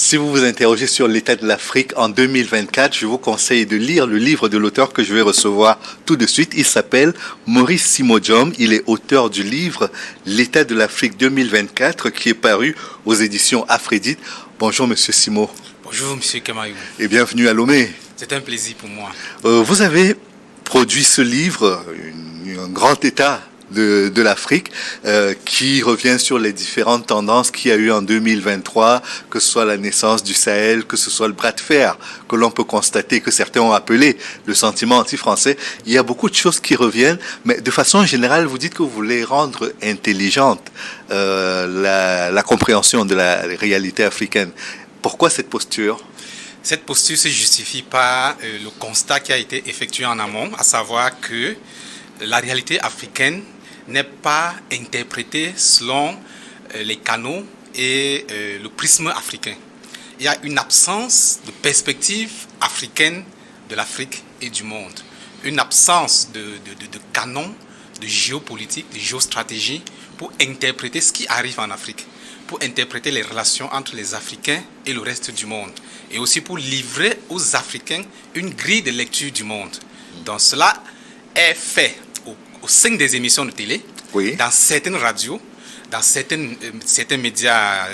Si vous vous interrogez sur l'état de l'Afrique en 2024, je vous conseille de lire le livre de l'auteur que je vais recevoir tout de suite. Il s'appelle Maurice Simodjom. Il est auteur du livre L'état de l'Afrique 2024 qui est paru aux éditions Afredit. Bonjour Monsieur Simo. Bonjour Monsieur Kamayou. Et bienvenue à Lomé. C'est un plaisir pour moi. Vous avez produit ce livre, un grand état de l'Afrique, qui revient sur les différentes tendances qu'il y a eu en 2023, que ce soit la naissance du Sahel, que ce soit le bras de fer, que l'on peut constater, que certains ont appelé le sentiment anti-français. Il y a beaucoup de choses qui reviennent, mais de façon générale, vous dites que vous voulez rendre intelligente la compréhension de la réalité africaine. Pourquoi cette posture ? Cette posture se justifie par le constat qui a été effectué en amont, à savoir que la réalité africaine n'est pas interprétée selon les canaux et le prisme africain. Il y a une absence de perspective africaine de l'Afrique et du monde. Une absence de canon, de géopolitique, de géostratégie pour interpréter ce qui arrive en Afrique, pour interpréter les relations entre les Africains et le reste du monde, et aussi pour livrer aux Africains une grille de lecture du monde. Donc cela est fait au sein des émissions de télé, oui, dans certaines radios, dans certains médias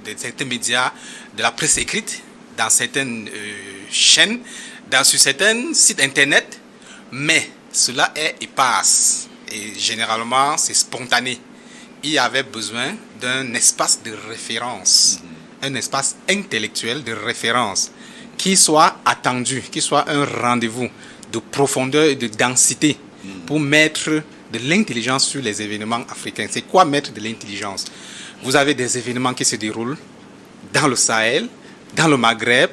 de la presse écrite, dans certaines chaînes, sur certains sites internet, mais cela est éparse et généralement c'est spontané. Il y avait besoin d'un espace de référence, un espace intellectuel de référence qui soit attendu, qui soit un rendez-vous de profondeur et de densité pour mettre de l'intelligence sur les événements africains. C'est quoi mettre de l'intelligence ? Vous avez des événements qui se déroulent dans le Sahel, dans le Maghreb,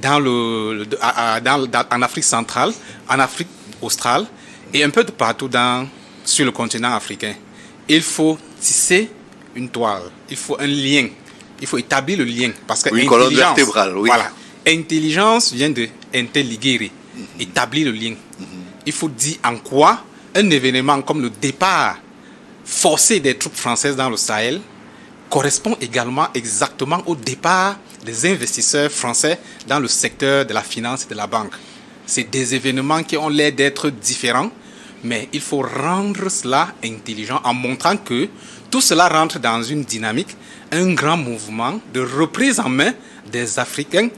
en Afrique centrale, en Afrique australe et un peu de partout sur le continent africain. Il faut tisser une toile, il faut un lien, il faut établir le lien. Parce que une colonne vertébrale, oui. Voilà, intelligence vient de intelligere, établir le lien. Il faut dire en quoi un événement comme le départ forcé des troupes françaises dans le Sahel correspond également exactement au départ des investisseurs français dans le secteur de la finance et de la banque. C'est des événements qui ont l'air d'être différents, mais il faut rendre cela intelligent en montrant que tout cela rentre dans une dynamique, un grand mouvement de reprise en main des Africains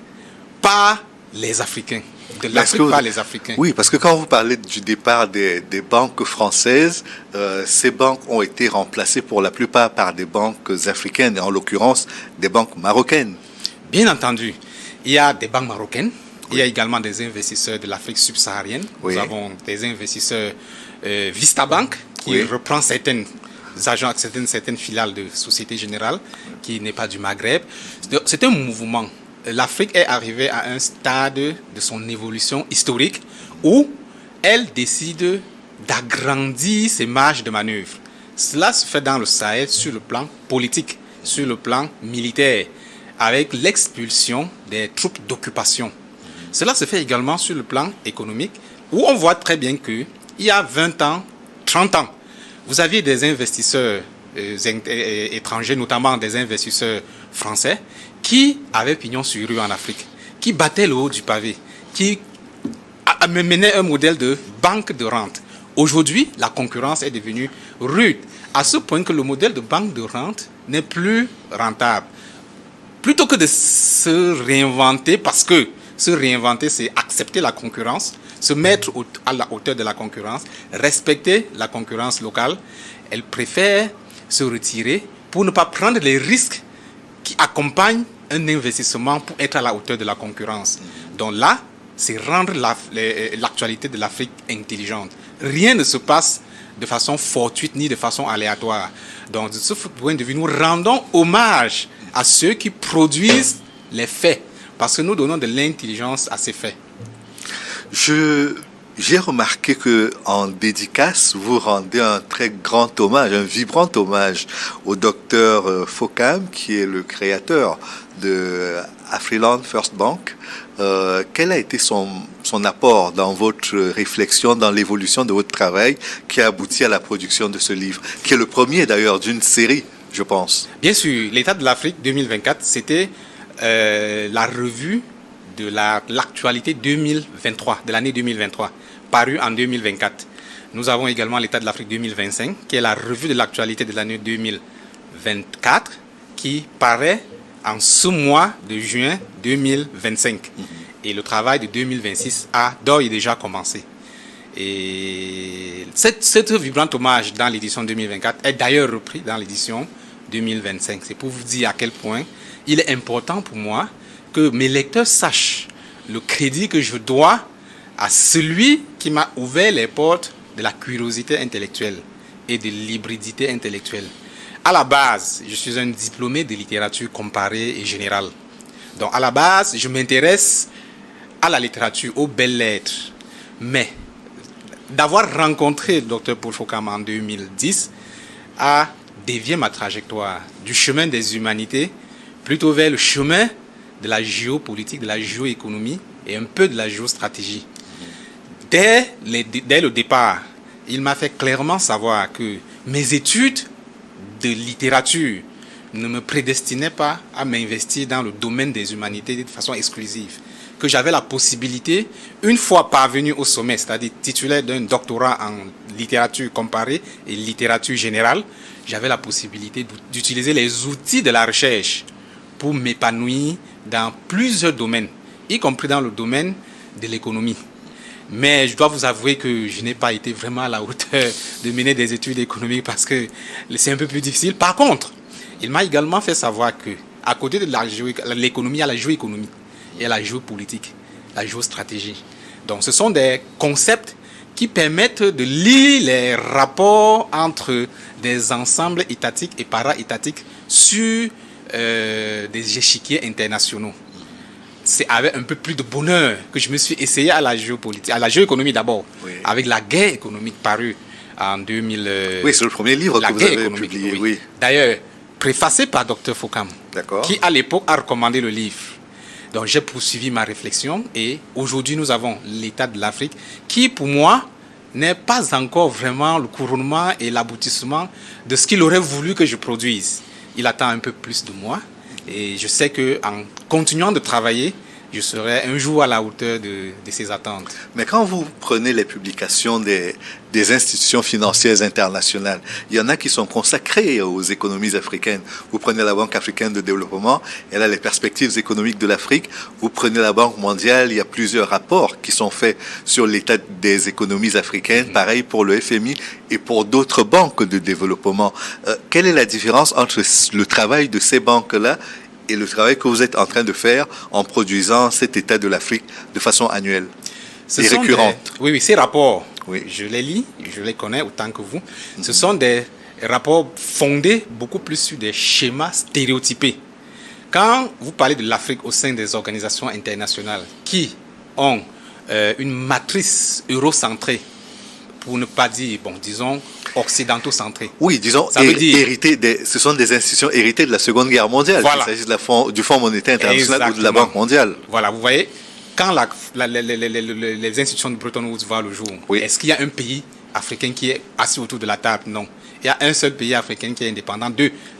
par les Africains. De l'Afrique par les Africains. Oui, parce que quand vous parlez du départ des banques françaises, ces banques ont été remplacées pour la plupart par des banques africaines, et en l'occurrence des banques marocaines. Bien entendu, il y a des banques marocaines, oui. Il y a également des investisseurs de l'Afrique subsaharienne. Oui. Nous avons des investisseurs Vista Bank, qui oui. reprend certaines filiales de Société Générale, qui n'est pas du Maghreb. C'est un mouvement. L'Afrique est arrivée à un stade de son évolution historique où elle décide d'agrandir ses marges de manœuvre. Cela se fait dans le Sahel sur le plan politique, sur le plan militaire, avec l'expulsion des troupes d'occupation. Cela se fait également sur le plan économique où on voit très bien qu'il y a 20 ans, 30 ans, vous aviez des investisseurs étrangers, notamment des investisseurs français, qui avaient pignon sur rue en Afrique, qui battaient le haut du pavé, qui menaient un modèle de banque de rente. Aujourd'hui, la concurrence est devenue rude, à ce point que le modèle de banque de rente n'est plus rentable. Plutôt que de se réinventer, parce que se réinventer, c'est accepter la concurrence, se mettre à la hauteur de la concurrence, respecter la concurrence locale, elle préfère se retirer pour ne pas prendre les risques qui accompagnent un investissement pour être à la hauteur de la concurrence. Donc là, c'est rendre l'actualité de l'Afrique intelligente. Rien ne se passe de façon fortuite ni de façon aléatoire. Donc de ce point de vue, nous rendons hommage à ceux qui produisent les faits, parce que nous donnons de l'intelligence à ces faits. J'ai remarqué que en dédicace, vous rendez un très grand hommage, un vibrant hommage au docteur Fokam, qui est le créateur de Afriland First Bank. Quel a été son apport dans votre réflexion, dans l'évolution de votre travail, qui a abouti à la production de ce livre, qui est le premier d'ailleurs d'une série, je pense. Bien sûr, l'état de l'Afrique 2024, c'était la revue de l'actualité 2023, de l'année 2023, parue en 2024. Nous avons également l'État de l'Afrique 2025, qui est la revue de l'actualité de l'année 2024, qui paraît en ce mois de juin 2025. Et le travail de 2026 a d'ores et déjà commencé. Et cette vibrante hommage dans l'édition 2024 est d'ailleurs repris dans l'édition 2025. C'est pour vous dire à quel point il est important pour moi que mes lecteurs sachent le crédit que je dois à celui qui m'a ouvert les portes de la curiosité intellectuelle et de l'hybridité intellectuelle. À la base, je suis un diplômé de littérature comparée et générale. Donc à la base, je m'intéresse à la littérature, aux belles lettres. Mais d'avoir rencontré le Dr Paul Fokam en 2010 a dévié ma trajectoire du chemin des humanités plutôt vers le chemin de la géopolitique, de la géoéconomie et un peu de la géostratégie. Dès le départ, il m'a fait clairement savoir que mes études de littérature ne me prédestinaient pas à m'investir dans le domaine des humanités de façon exclusive. Que j'avais la possibilité, une fois parvenu au sommet, c'est-à-dire titulaire d'un doctorat en littérature comparée et littérature générale, j'avais la possibilité d'utiliser les outils de la recherche pour m'épanouir dans plusieurs domaines, y compris dans le domaine de l'économie. Mais je dois vous avouer que je n'ai pas été vraiment à la hauteur de mener des études économiques parce que c'est un peu plus difficile. Par contre, il m'a également fait savoir que à côté de l'économie, il y a la géoéconomie, il y a la géopolitique, la géostratégie. Donc ce sont des concepts qui permettent de lier les rapports entre des ensembles étatiques et para-étatiques sur des échiquiers internationaux. C'est avec un peu plus de bonheur que je me suis essayé à la géopolitique, à la géoéconomie d'abord, oui, avec la guerre économique parue en 2000. Oui, c'est le premier livre que vous avez publié. Oui. Oui. D'ailleurs, préfacé par Dr Fokam, qui à l'époque a recommandé le livre. Donc j'ai poursuivi ma réflexion et aujourd'hui nous avons l'État de l'Afrique qui pour moi n'est pas encore vraiment le couronnement et l'aboutissement de ce qu'il aurait voulu que je produise. Il attend un peu plus de moi. Et je sais qu'en continuant de travailler, je serai un jour à la hauteur de ces attentes. Mais quand vous prenez les publications des institutions financières internationales, il y en a qui sont consacrées aux économies africaines. Vous prenez la Banque africaine de développement, elle a les perspectives économiques de l'Afrique. Vous prenez la Banque mondiale, il y a plusieurs rapports qui sont faits sur l'état des économies africaines. Pareil pour le FMI et pour d'autres banques de développement. Quelle est la différence entre le travail de ces banques-là et le travail que vous êtes en train de faire en produisant cet état de l'Afrique de façon annuelle et récurrente? Oui, ces rapports, oui, je les lis, je les connais autant que vous. Ce sont des rapports fondés beaucoup plus sur des schémas stéréotypés. Quand vous parlez de l'Afrique au sein des organisations internationales qui ont une matrice eurocentrée, pour ne pas dire, disons, occidentaux-centrés. Oui, disons, ce sont des institutions héritées de la Seconde Guerre mondiale. Voilà. Il s'agit du Fonds monétaire international. Exactement. Ou de la Banque mondiale. Voilà, vous voyez, quand les institutions de Bretton Woods voient le jour, oui, est-ce qu'il y a un pays africain qui est assis autour de la table? Non. Il y a un seul pays africain qui est indépendant,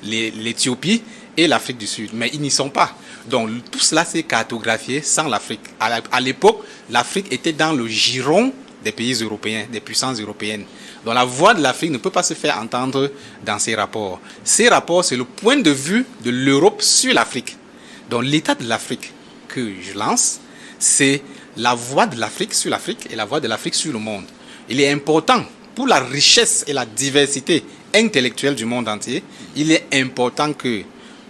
l'Éthiopie et l'Afrique du Sud. Mais ils n'y sont pas. Donc, tout cela s'est cartographié sans l'Afrique. À l'époque, l'Afrique était dans le giron des pays européens, des puissances européennes. Donc la voix de l'Afrique ne peut pas se faire entendre dans ces rapports. Ces rapports, c'est le point de vue de l'Europe sur l'Afrique. Donc l'état de l'Afrique que je lance, c'est la voix de l'Afrique sur l'Afrique et la voix de l'Afrique sur le monde. Il est important, pour la richesse et la diversité intellectuelle du monde entier, il est important que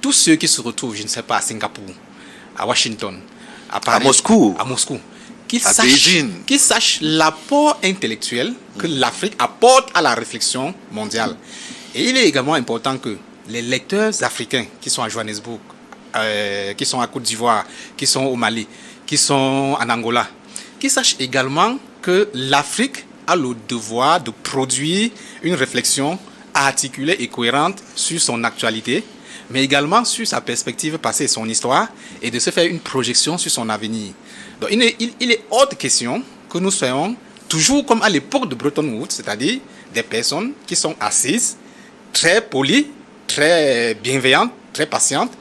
tous ceux qui se retrouvent, je ne sais pas, à Singapour, à Washington, à Paris, à Moscou, qui sachent l'apport intellectuel que l'Afrique apporte à la réflexion mondiale. Et il est également important que les lecteurs africains qui sont à Johannesburg, qui sont à Côte d'Ivoire, qui sont au Mali, qui sont en Angola, qui sachent également que l'Afrique a le devoir de produire une réflexion articulée et cohérente sur son actualité, mais également sur sa perspective passée, son histoire, et de se faire une projection sur son avenir. Donc, il est hors de question que nous soyons toujours comme à l'époque de Bretton Woods, c'est-à-dire des personnes qui sont assises, très polies, très bienveillantes, très patientes,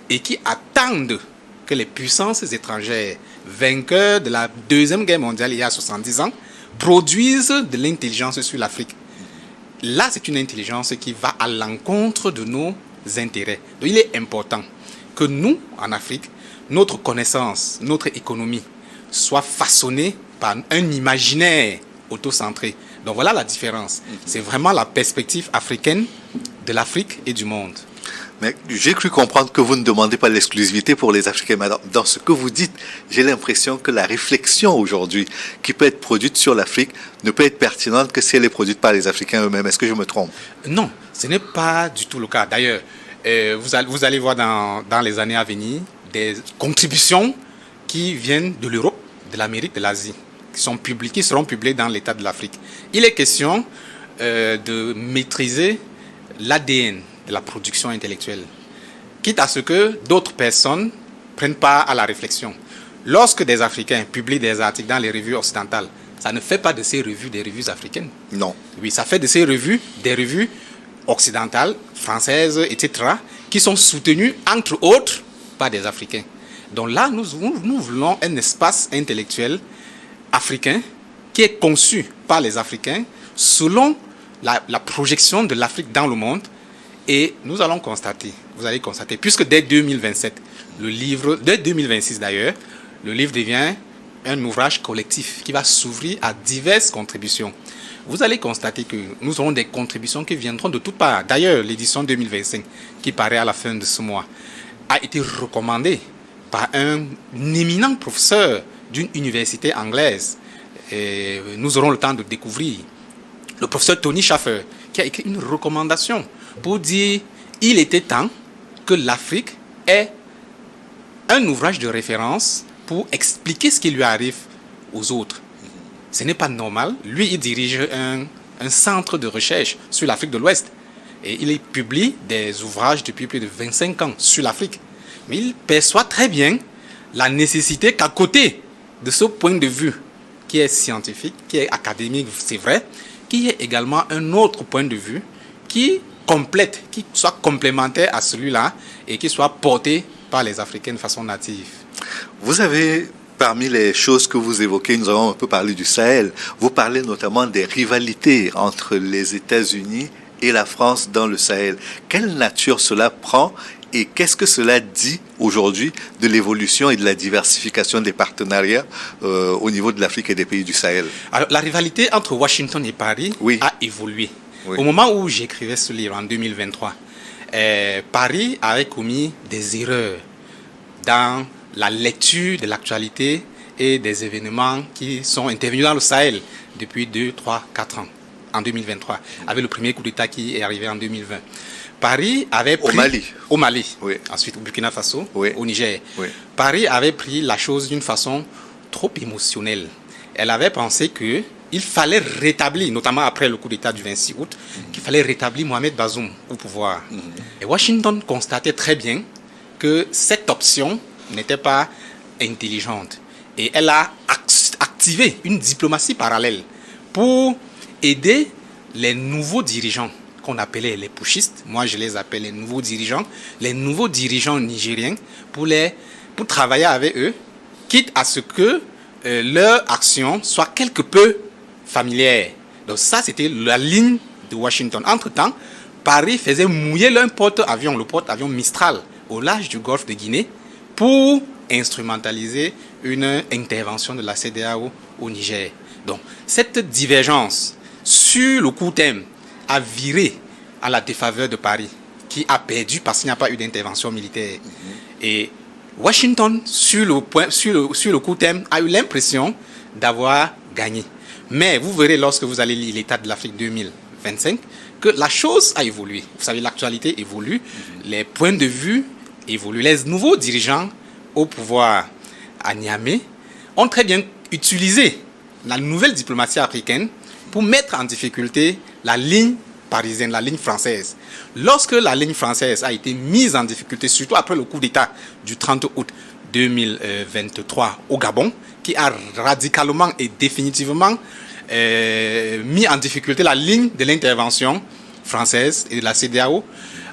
et qui attendent que les puissances étrangères, vainqueurs de la Deuxième Guerre mondiale il y a 70 ans, produisent de l'intelligence sur l'Afrique. Là, c'est une intelligence qui va à l'encontre de nos intérêts. Donc, il est important que nous, en Afrique, notre connaissance, notre économie, soit façonnée par un imaginaire autocentré. Donc, voilà la différence. C'est vraiment la perspective africaine de l'Afrique et du monde. Mais j'ai cru comprendre que vous ne demandez pas l'exclusivité pour les Africains. Mais dans ce que vous dites, j'ai l'impression que la réflexion aujourd'hui qui peut être produite sur l'Afrique ne peut être pertinente que si elle est produite par les Africains eux-mêmes. Est-ce que je me trompe? Non, ce n'est pas du tout le cas. D'ailleurs, vous allez voir dans les années à venir des contributions qui viennent de l'Europe, de l'Amérique, de l'Asie, qui seront publiées dans l'État de l'Afrique. Il est question de maîtriser l'ADN de la production intellectuelle, quitte à ce que d'autres personnes prennent part à la réflexion. Lorsque des Africains publient des articles dans les revues occidentales, ça ne fait pas de ces revues des revues africaines. Non. Oui, ça fait de ces revues des revues occidentales, françaises, etc., qui sont soutenues, entre autres, par des Africains. Donc là, nous voulons un espace intellectuel africain qui est conçu par les Africains selon la projection de l'Afrique dans le monde. Et nous allons constater, vous allez constater, puisque dès 2027, dès 2026 d'ailleurs, le livre devient un ouvrage collectif qui va s'ouvrir à diverses contributions. Vous allez constater que nous aurons des contributions qui viendront de toutes parts. D'ailleurs, l'édition 2025, qui paraît à la fin de ce mois, a été recommandée par un éminent professeur d'une université anglaise. Et nous aurons le temps de découvrir le professeur Tony Schaffer, qui a écrit une recommandation pour dire il était temps que l'Afrique ait un ouvrage de référence pour expliquer ce qui lui arrive aux autres. Ce n'est pas normal. Lui, il dirige un centre de recherche sur l'Afrique de l'Ouest. Et il publie des ouvrages depuis plus de 25 ans sur l'Afrique. Mais il perçoit très bien la nécessité qu'à côté de ce point de vue qui est scientifique, qui est académique, c'est vrai, qu'il y ait également un autre point de vue qui complète, qui soit complémentaire à celui-là et qui soit porté par les Africains de façon native. Vous avez, parmi les choses que vous évoquez, nous avons un peu parlé du Sahel, vous parlez notamment des rivalités entre les États-Unis et la France dans le Sahel. Quelle nature cela prend et qu'est-ce que cela dit aujourd'hui de l'évolution et de la diversification des partenariats au niveau de l'Afrique et des pays du Sahel? Alors, la rivalité entre Washington et Paris a évolué. Oui. Au moment où j'écrivais ce livre, en 2023, Paris avait commis des erreurs dans la lecture de l'actualité et des événements qui sont intervenus dans le Sahel depuis 2, 3, 4 ans, en 2023, avec le premier coup d'État qui est arrivé en 2020. Paris avait pris... Au Mali. Oui. Ensuite au Burkina Faso, oui. Au Niger. Oui. Paris avait pris la chose d'une façon trop émotionnelle. Elle avait pensé qu'il fallait rétablir, notamment après le coup d'État du 26 août, qu'il fallait rétablir Mohamed Bazoum au pouvoir. Et Washington constatait très bien que cette option n'était pas intelligente. Et elle a activé une diplomatie parallèle pour aider les nouveaux dirigeants qu'on appelait les putschistes. Moi, je les appelle les nouveaux dirigeants nigériens, pour travailler avec eux, quitte à ce que leur action soit quelque peu familière. Donc ça, c'était la ligne de Washington. Entre-temps, Paris faisait mouiller le porte-avions Mistral, au large du golfe de Guinée, pour instrumentaliser une intervention de la CEDEAO au Niger. Donc, cette divergence sur le court terme a viré à la défaveur de Paris, qui a perdu parce qu'il n'y a pas eu d'intervention militaire. Et Washington, sur le court terme, a eu l'impression d'avoir gagné. Mais vous verrez, lorsque vous allez lire l'État de l'Afrique 2025, que la chose a évolué. Vous savez, l'actualité évolue, les points de vue évoluent. Les nouveaux dirigeants au pouvoir à Niamey ont très bien utilisé la nouvelle diplomatie africaine pour mettre en difficulté la ligne parisienne, la ligne française. Lorsque la ligne française a été mise en difficulté, surtout après le coup d'État du 30 août 2023 au Gabon, qui a radicalement et définitivement mis en difficulté la ligne de l'intervention française et de la CEDEAO,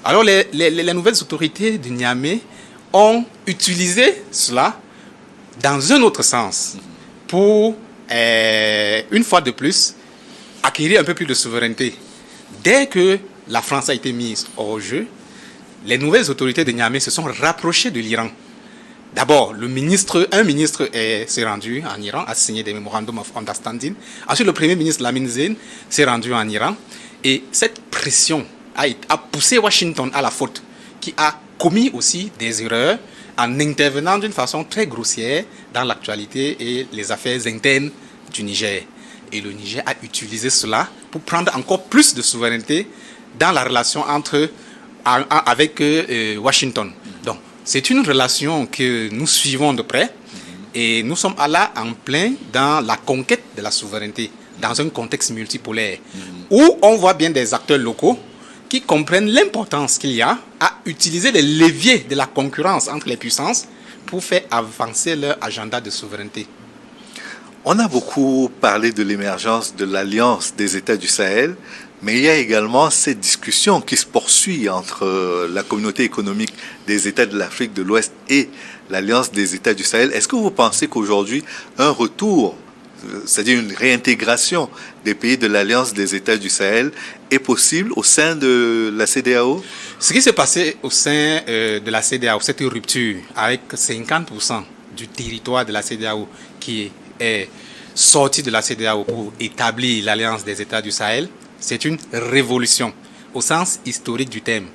alors les nouvelles autorités de Niamey ont utilisé cela dans un autre sens pour, une fois de plus, acquérir un peu plus de souveraineté. Dès que la France a été mise hors jeu, les nouvelles autorités de Niamey se sont rapprochées de l'Iran. D'abord, un ministre s'est rendu en Iran, a signé des Memorandum of Understanding. Ensuite, le premier ministre Lamine Zeine s'est rendu en Iran. Et cette pression a poussé Washington à la faute, qui a commis aussi des erreurs en intervenant d'une façon très grossière dans l'actualité et les affaires internes du Niger. Et le Niger a utilisé cela pour prendre encore plus de souveraineté dans la relation avec Washington. Donc, c'est une relation que nous suivons de près et nous sommes là en plein dans la conquête de la souveraineté, dans un contexte multipolaire, où on voit bien des acteurs locaux qui comprennent l'importance qu'il y a à utiliser les leviers de la concurrence entre les puissances pour faire avancer leur agenda de souveraineté. On a beaucoup parlé de l'émergence de l'Alliance des États du Sahel, mais il y a également cette discussion qui se poursuit entre la communauté économique des États de l'Afrique de l'Ouest et l'Alliance des États du Sahel. Est-ce que vous pensez qu'aujourd'hui, un retour, c'est-à-dire une réintégration des pays de l'Alliance des États du Sahel est possible au sein de la CEDEAO? Ce qui s'est passé au sein de la CEDEAO, cette rupture avec 50% du territoire de la CEDEAO qui est sorti de la CEDEAO pour établir l'Alliance des États du Sahel, c'est une révolution au sens historique du terme.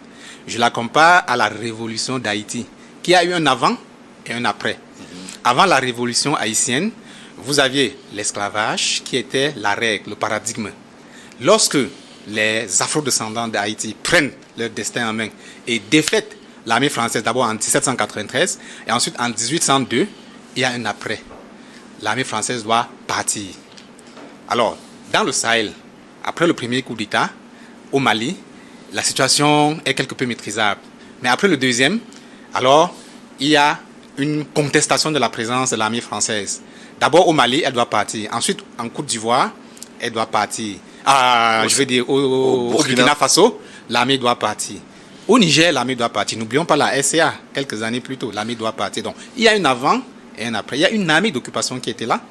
Je la compare à la révolution d'Haïti, qui a eu un avant et un après. Avant la révolution haïtienne, vous aviez l'esclavage qui était la règle, le paradigme. Lorsque les afro-descendants d'Haïti prennent leur destin en main et défaitent l'armée française d'abord en 1793 et ensuite en 1802, il y a un après. L'armée française doit partir. Alors, dans le Sahel, après le premier coup d'État, au Mali, la situation est quelque peu maîtrisable. Mais après le deuxième, alors, il y a une contestation de la présence de l'armée française. D'abord au Mali, elle doit partir. Ensuite, en Côte d'Ivoire, elle doit partir. Au Burkina Faso, l'armée doit partir. Au Niger, l'armée doit partir. N'oublions pas la SCA, quelques années plus tôt, l'armée doit partir. Donc, il y a un avant et un après. Il y a une armée d'occupation qui était là.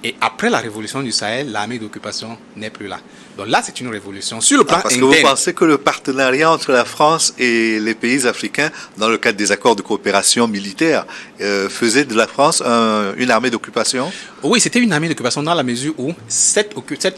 Et après la révolution du Sahel, l'armée d'occupation n'est plus là. Donc là, c'est une révolution. Sur le plan parce interne, que vous pensez que le partenariat entre la France et les pays africains, dans le cadre des accords de coopération militaire, faisait de la France une armée d'occupation? Oui, c'était une armée d'occupation dans la mesure où cette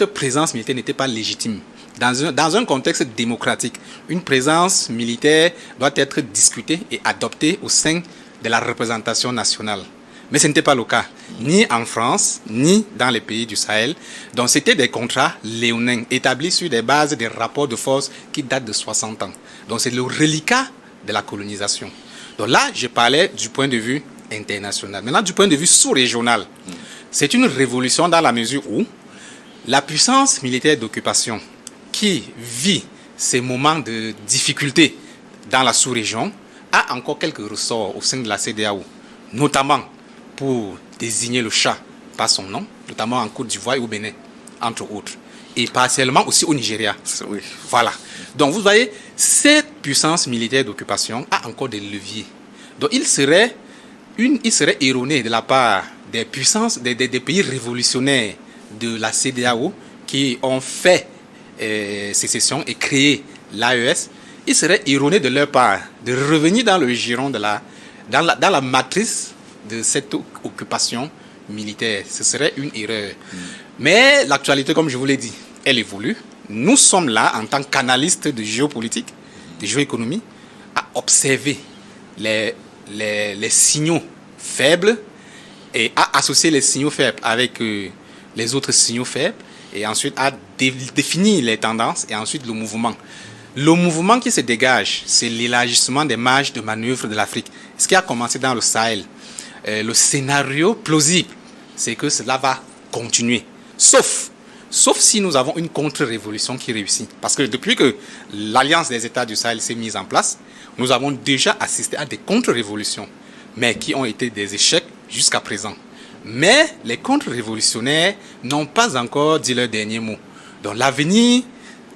présence militaire n'était pas légitime. Dans un contexte démocratique, une présence militaire doit être discutée et adoptée au sein de la représentation nationale. Mais ce n'était pas le cas, ni en France, ni dans les pays du Sahel. Donc c'était des contrats léonins établis sur des bases des rapports de force qui datent de 60 ans. Donc c'est le reliquat de la colonisation. Donc là, je parlais du point de vue international. Maintenant, du point de vue sous-régional, c'est une révolution dans la mesure où la puissance militaire d'occupation qui vit ces moments de difficulté dans la sous-région a encore quelques ressorts au sein de la CEDEAO, notamment pour désigner le chat par son nom, notamment en Côte d'Ivoire et au Bénin, entre autres. Et partiellement aussi au Nigeria. Oui. Voilà. Donc vous voyez, cette puissance militaire d'occupation a encore des leviers. Donc il serait erroné de la part des puissances, des pays révolutionnaires de la CEDEAO qui ont fait sécession et créé l'AES, il serait erroné de leur part de revenir dans le giron dans la matrice de cette occupation militaire. Ce serait une erreur. Mais l'actualité, comme je vous l'ai dit, elle évolue. Nous sommes là, en tant qu'analystes de géopolitique, de géoéconomie, à observer les signaux faibles et à associer les signaux faibles avec les autres signaux faibles et ensuite à définir les tendances et ensuite le mouvement. Le mouvement qui se dégage, c'est l'élargissement des marges de manœuvre de l'Afrique. Ce qui a commencé dans le Sahel. Le scénario plausible, c'est que cela va continuer. Sauf si nous avons une contre-révolution qui réussit. Parce que depuis que l'Alliance des États du Sahel s'est mise en place, nous avons déjà assisté à des contre-révolutions, mais qui ont été des échecs jusqu'à présent. Mais les contre-révolutionnaires n'ont pas encore dit leur dernier mot. Donc l'avenir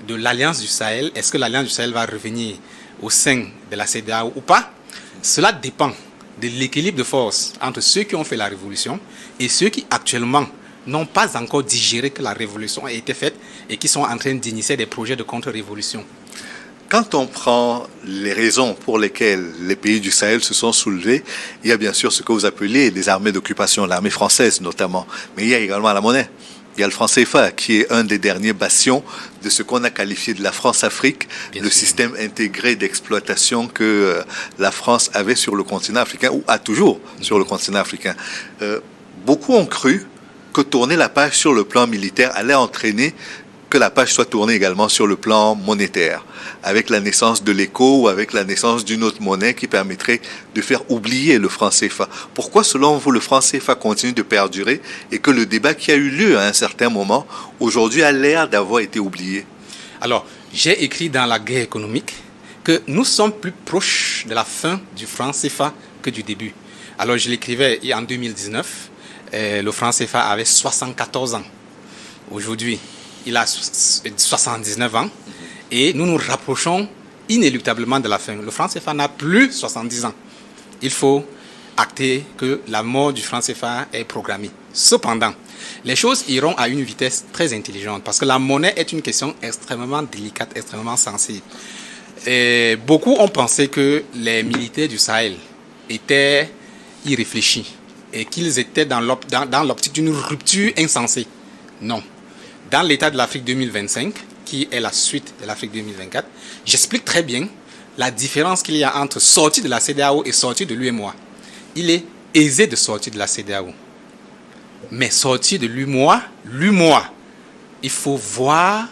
de l'Alliance du Sahel, est-ce que l'Alliance du Sahel va revenir au sein de la CEDEAO ou pas? Cela dépend de l'équilibre de force entre ceux qui ont fait la révolution et ceux qui actuellement n'ont pas encore digéré que la révolution a été faite et qui sont en train d'initier des projets de contre-révolution. Quand on prend les raisons pour lesquelles les pays du Sahel se sont soulevés, il y a bien sûr ce que vous appelez les armées d'occupation, l'armée française notamment, mais il y a également la monnaie. Il y a le franc CFA qui est un des derniers bastions de ce qu'on a qualifié de la France-Afrique, le système intégré d'exploitation que la France avait sur le continent africain, ou a toujours sur le continent africain. Beaucoup ont cru que tourner la page sur le plan militaire allait entraîner que la page soit tournée également sur le plan monétaire, avec la naissance de l'éco ou avec la naissance d'une autre monnaie qui permettrait de faire oublier le franc CFA. Pourquoi, selon vous, le franc CFA continue de perdurer et que le débat qui a eu lieu à un certain moment, aujourd'hui, a l'air d'avoir été oublié? Alors, j'ai écrit dans La guerre économique que nous sommes plus proches de la fin du franc CFA que du début. Alors, je l'écrivais en 2019, le franc CFA avait 74 ans. Aujourd'hui, il a 79 ans et nous nous rapprochons inéluctablement de la fin. Le franc CFA n'a plus 70 ans. Il faut acter que la mort du franc CFA est programmée. Cependant, les choses iront à une vitesse très intelligente parce que la monnaie est une question extrêmement délicate, extrêmement sensible. Et beaucoup ont pensé que les militaires du Sahel étaient irréfléchis et qu'ils étaient dans l'optique d'une rupture insensée. Non. Dans l'état de l'Afrique 2025, qui est la suite de l'Afrique 2024, j'explique très bien la différence qu'il y a entre sortir de la CEDEAO et sortir de l'UEMOA. Il est aisé de sortir de la CEDEAO. Mais sortir de l'UEMOA, il faut voir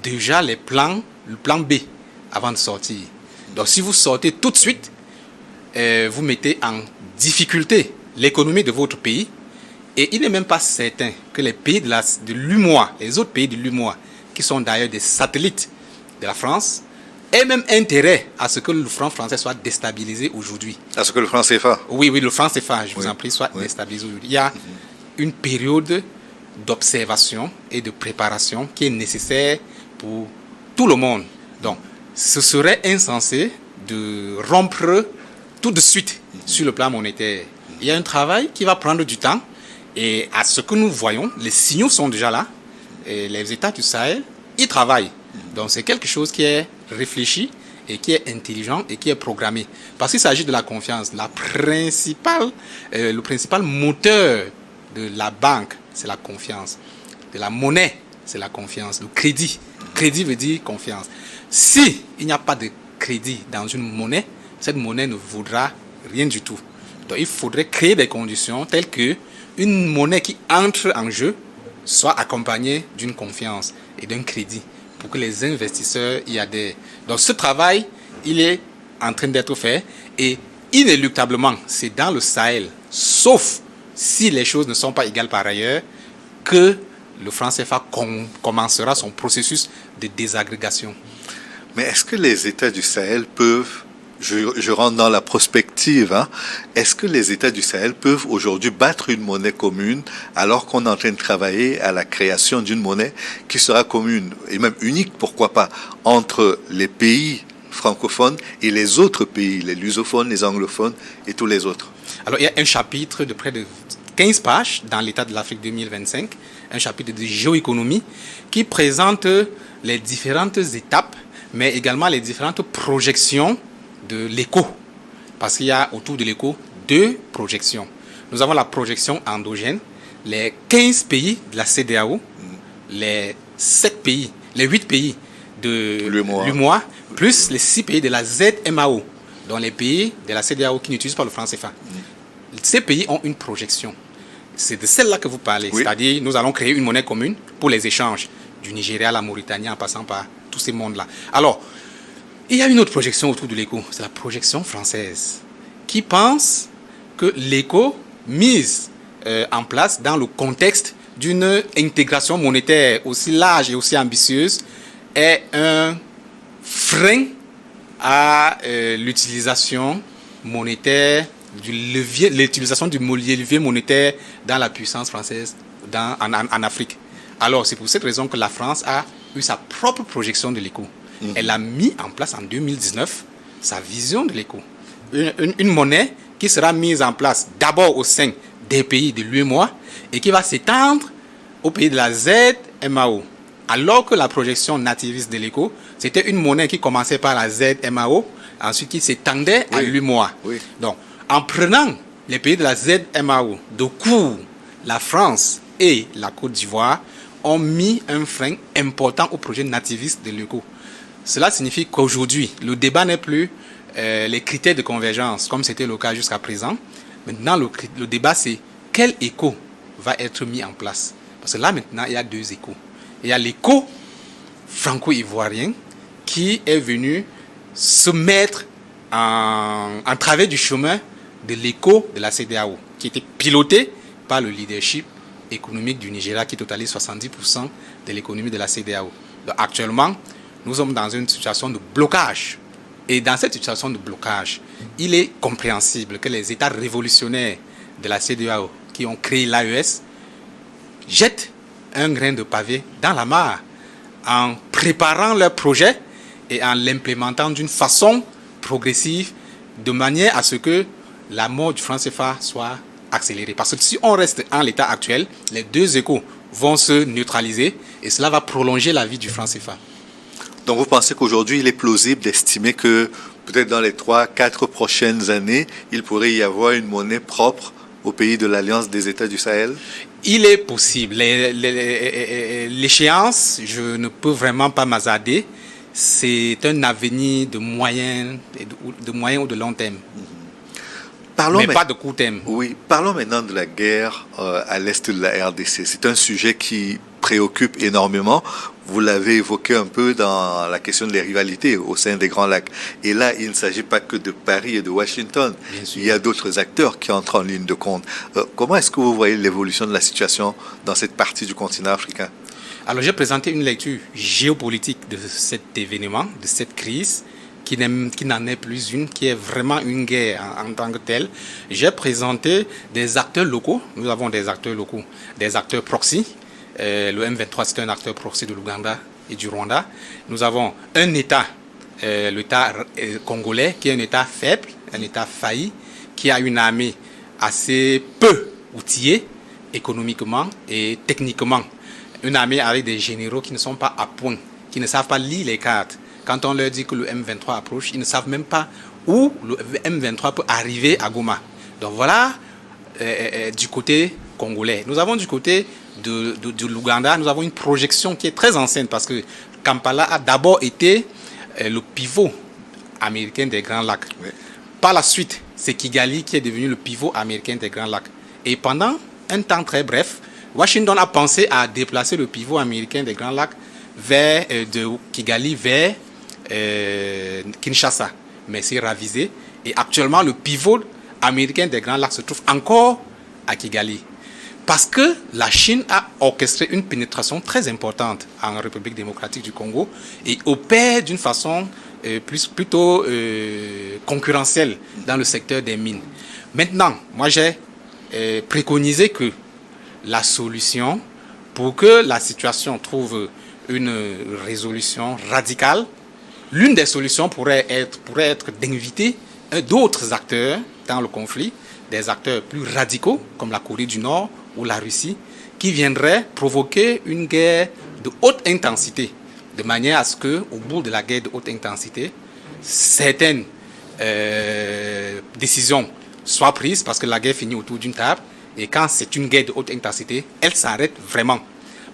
déjà le plan B avant de sortir. Donc si vous sortez tout de suite, vous mettez en difficulté l'économie de votre pays. Et il n'est même pas certain que les pays de l'UEMOA, les autres pays de l'UEMOA, qui sont d'ailleurs des satellites de la France, aient même intérêt à ce que le franc français soit déstabilisé aujourd'hui. À ce que le franc CFA? Oui, le franc CFA, je vous en prie, soit déstabilisé aujourd'hui. Il y a une période d'observation et de préparation qui est nécessaire pour tout le monde. Donc, ce serait insensé de rompre tout de suite sur le plan monétaire. Il y a un travail qui va prendre du temps. Et à ce que nous voyons, les signaux sont déjà là. Et les États du Sahel, ils travaillent. Donc c'est quelque chose qui est réfléchi et qui est intelligent et qui est programmé. Parce qu'il s'agit de la confiance. Le principal moteur de la banque, c'est la confiance. De la monnaie, c'est la confiance. Le crédit. Crédit veut dire confiance. Si il n'y a pas de crédit dans une monnaie, cette monnaie ne vaudra rien du tout. Donc il faudrait créer des conditions telles que une monnaie qui entre en jeu soit accompagnée d'une confiance et d'un crédit pour que les investisseurs y adhèrent. Donc ce travail, il est en train d'être fait et inéluctablement, c'est dans le Sahel, sauf si les choses ne sont pas égales par ailleurs, que le franc CFA commencera son processus de désagrégation. Mais est-ce que les États du Sahel peuvent... Je rentre dans la prospective. Est-ce que les États du Sahel peuvent aujourd'hui battre une monnaie commune alors qu'on est en train de travailler à la création d'une monnaie qui sera commune et même unique, pourquoi pas, entre les pays francophones et les autres pays, les lusophones, les anglophones et tous les autres? Alors, il y a un chapitre de près de 15 pages dans l'état de l'Afrique 2025, un chapitre de géoéconomie qui présente les différentes étapes, mais également les différentes projections de l'éco, parce qu'il y a autour de l'éco 2 projections. Nous avons la projection endogène, les 15 pays de la CEDEAO, les 8 pays de l'UEMOA, plus les 6 pays de la ZMAO, dont les pays de la CEDEAO qui n'utilisent pas le franc CFA. Ces pays ont une projection. C'est de celle-là que vous parlez, c'est-à-dire nous allons créer une monnaie commune pour les échanges du Nigeria à la Mauritanie en passant par tous ces mondes-là. Alors, il y a une autre projection autour de l'éco, c'est la projection française, qui pense que l'éco mise en place dans le contexte d'une intégration monétaire aussi large et aussi ambitieuse est un frein à l'utilisation monétaire, l'utilisation du levier monétaire dans la puissance française en Afrique. Alors, c'est pour cette raison que la France a eu sa propre projection de l'éco. Elle a mis en place en 2019 sa vision de l'éco. Une monnaie qui sera mise en place d'abord au sein des pays de l'UEMOA et qui va s'étendre au pays de la ZMAO. Alors que la projection nativiste de l'ECO, c'était une monnaie qui commençait par la ZMAO, ensuite qui s'étendait à l'UEMOA. Oui. Donc, en prenant les pays de la ZMAO de court, la France et la Côte d'Ivoire ont mis un frein important au projet nativiste de l'ECO. Cela signifie qu'aujourd'hui, le débat n'est plus les critères de convergence, comme c'était le cas jusqu'à présent. Maintenant, le débat, c'est quel éco va être mis en place. Parce que là, maintenant, il y a deux échos. Il y a l'écho franco-ivoirien qui est venu se mettre en travers du chemin de l'écho de la CEDEAO, qui était piloté par le leadership économique du Nigeria, qui totalise 70% de l'économie de la CEDEAO. Donc, actuellement, nous sommes dans une situation de blocage. Et dans cette situation de blocage, il est compréhensible que les États révolutionnaires de la CEDEAO qui ont créé l'AES jettent un grain de pavé dans la mare en préparant leur projet et en l'implémentant d'une façon progressive de manière à ce que la mort du franc CFA soit accélérée. Parce que si on reste en l'état actuel, les deux échos vont se neutraliser et cela va prolonger la vie du franc CFA. Donc vous pensez qu'aujourd'hui, il est plausible d'estimer que peut-être dans les 3-4 prochaines années, il pourrait y avoir une monnaie propre au pays de l'Alliance des États du Sahel? Il est possible. L'échéance, je ne peux vraiment pas m'hasarder. C'est un avenir de moyen ou de long terme. Mais pas de court terme. Oui, parlons maintenant de la guerre à l'est de la RDC. C'est un sujet qui préoccupe énormément. Vous l'avez évoqué un peu dans la question des rivalités au sein des Grands Lacs. Et là, il ne s'agit pas que de Paris et de Washington. Il y a d'autres acteurs qui entrent en ligne de compte. Comment est-ce que vous voyez l'évolution de la situation dans cette partie du continent africain? Alors, j'ai présenté une lecture géopolitique de cet événement, de cette crise, qui n'en est plus une, qui est vraiment une guerre en tant que telle. J'ai présenté des acteurs locaux. Nous avons des acteurs locaux, des acteurs proxy. Le M23, c'est un acteur proxy de l'Ouganda et du Rwanda. Nous avons un État, l'État congolais, qui est un État faible, un État failli, qui a une armée assez peu outillée économiquement et techniquement. Une armée avec des généraux qui ne sont pas à point, qui ne savent pas lire les cartes. Quand on leur dit que le M23 approche, ils ne savent même pas où le M23 peut arriver à Goma. Donc voilà du côté congolais. Nous avons du côté de l'Ouganda, nous avons une projection qui est très ancienne parce que Kampala a d'abord été le pivot américain des Grands Lacs. Oui. Par la suite, c'est Kigali qui est devenu le pivot américain des Grands Lacs. Et pendant un temps très bref, Washington a pensé à déplacer le pivot américain des Grands Lacs de Kigali vers Kinshasa. Mais c'est ravisé. Et actuellement, le pivot américain des Grands Lacs se trouve encore à Kigali. Parce que la Chine a orchestré une pénétration très importante en République démocratique du Congo et opère d'une façon plutôt concurrentielle dans le secteur des mines. Maintenant, moi j'ai préconisé que la solution, pour que la situation trouve une résolution radicale, l'une des solutions pourrait être d'inviter d'autres acteurs dans le conflit, des acteurs plus radicaux comme la Corée du Nord ou la Russie, qui viendraient provoquer une guerre de haute intensité, de manière à ce qu'au bout de la guerre de haute intensité, certaines décisions soient prises, parce que la guerre finit autour d'une table, et quand c'est une guerre de haute intensité, elle s'arrête vraiment.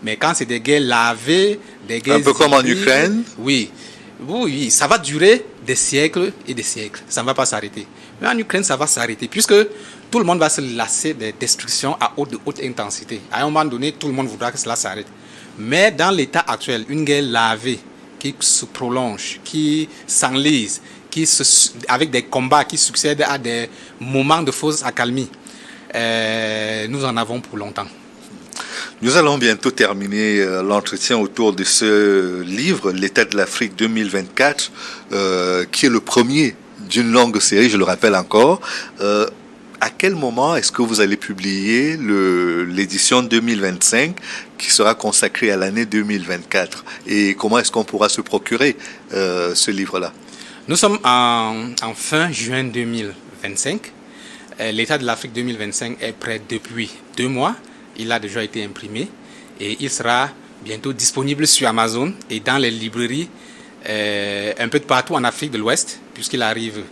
Mais quand c'est des guerres lavées, des guerres... Un peu comme en Ukraine? Oui. Oui, ça va durer des siècles et des siècles. Ça ne va pas s'arrêter. Mais en Ukraine, ça va s'arrêter, puisque tout le monde va se lasser des destructions de haute intensité. À un moment donné, tout le monde voudra que cela s'arrête. Mais dans l'état actuel, une guerre lavée qui se prolonge, qui s'enlise, avec des combats qui succèdent à des moments de fausse accalmie, nous en avons pour longtemps. Nous allons bientôt terminer l'entretien autour de ce livre, L'État de l'Afrique 2024, qui est le premier d'une longue série, je le rappelle encore. À quel moment est-ce que vous allez publier l'édition 2025 qui sera consacrée à l'année 2024? Et comment est-ce qu'on pourra se procurer ce livre-là? Nous sommes en fin juin 2025. L'état de l'Afrique 2025 est prêt depuis 2 mois. Il a déjà été imprimé et il sera bientôt disponible sur Amazon et dans les librairies un peu de partout en Afrique de l'Ouest, puisqu'il arrive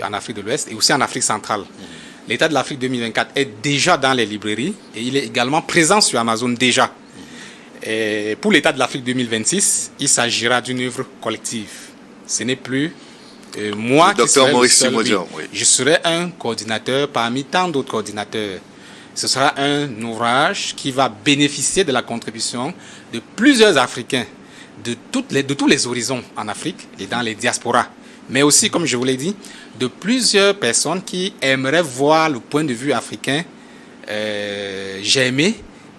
en Afrique de l'Ouest et aussi en Afrique centrale. L'état de l'Afrique 2024 est déjà dans les librairies et il est également présent sur Amazon déjà. Et pour l'état de l'Afrique 2026, il s'agira d'une œuvre collective. Ce n'est plus moi qui serai le seul. Oui. Je serai un coordinateur parmi tant d'autres coordinateurs. Ce sera un ouvrage qui va bénéficier de la contribution de plusieurs Africains de tous les horizons en Afrique et dans les diasporas. Mais aussi, comme je vous l'ai dit, de plusieurs personnes qui aimeraient voir le point de vue africain germer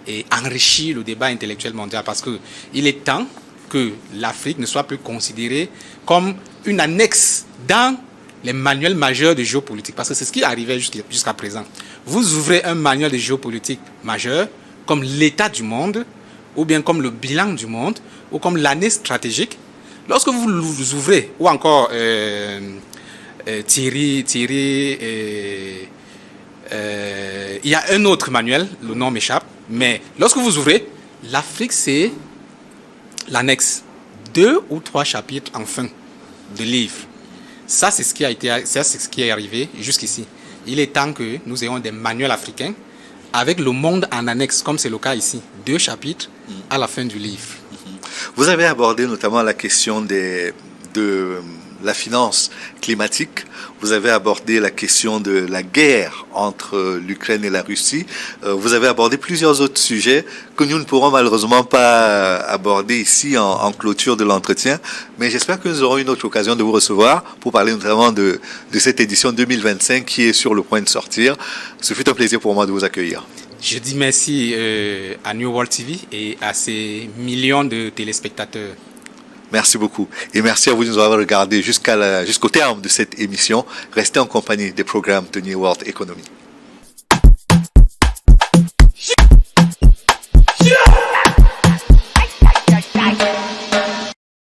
et enrichir le débat intellectuel mondial. Parce qu'il est temps que l'Afrique ne soit plus considérée comme une annexe dans les manuels majeurs de géopolitique. Parce que c'est ce qui arrivait jusqu'à présent. Vous ouvrez un manuel de géopolitique majeur comme l'état du monde, ou bien comme le bilan du monde, ou comme l'année stratégique. Lorsque vous l'ouvrez, ou encore Thierry, il y a un autre manuel, le nom m'échappe, mais lorsque vous ouvrez, l'Afrique, c'est l'annexe. 2 ou 3 chapitres en fin de livre. Ça, c'est ce qui est arrivé jusqu'ici. Il est temps que nous ayons des manuels africains avec le monde en annexe, comme c'est le cas ici. 2 chapitres à la fin du livre. Vous avez abordé notamment la question de la finance climatique. Vous avez abordé la question de la guerre entre l'Ukraine et la Russie. Vous avez abordé plusieurs autres sujets que nous ne pourrons malheureusement pas aborder ici en clôture de l'entretien. Mais j'espère que nous aurons une autre occasion de vous recevoir pour parler notamment de cette édition 2025 qui est sur le point de sortir. Ce fut un plaisir pour moi de vous accueillir. Je dis merci à New World TV et à ces millions de téléspectateurs. Merci beaucoup. Et merci à vous de nous avoir regardé jusqu'au terme de cette émission. Restez en compagnie des programmes de New World Economy.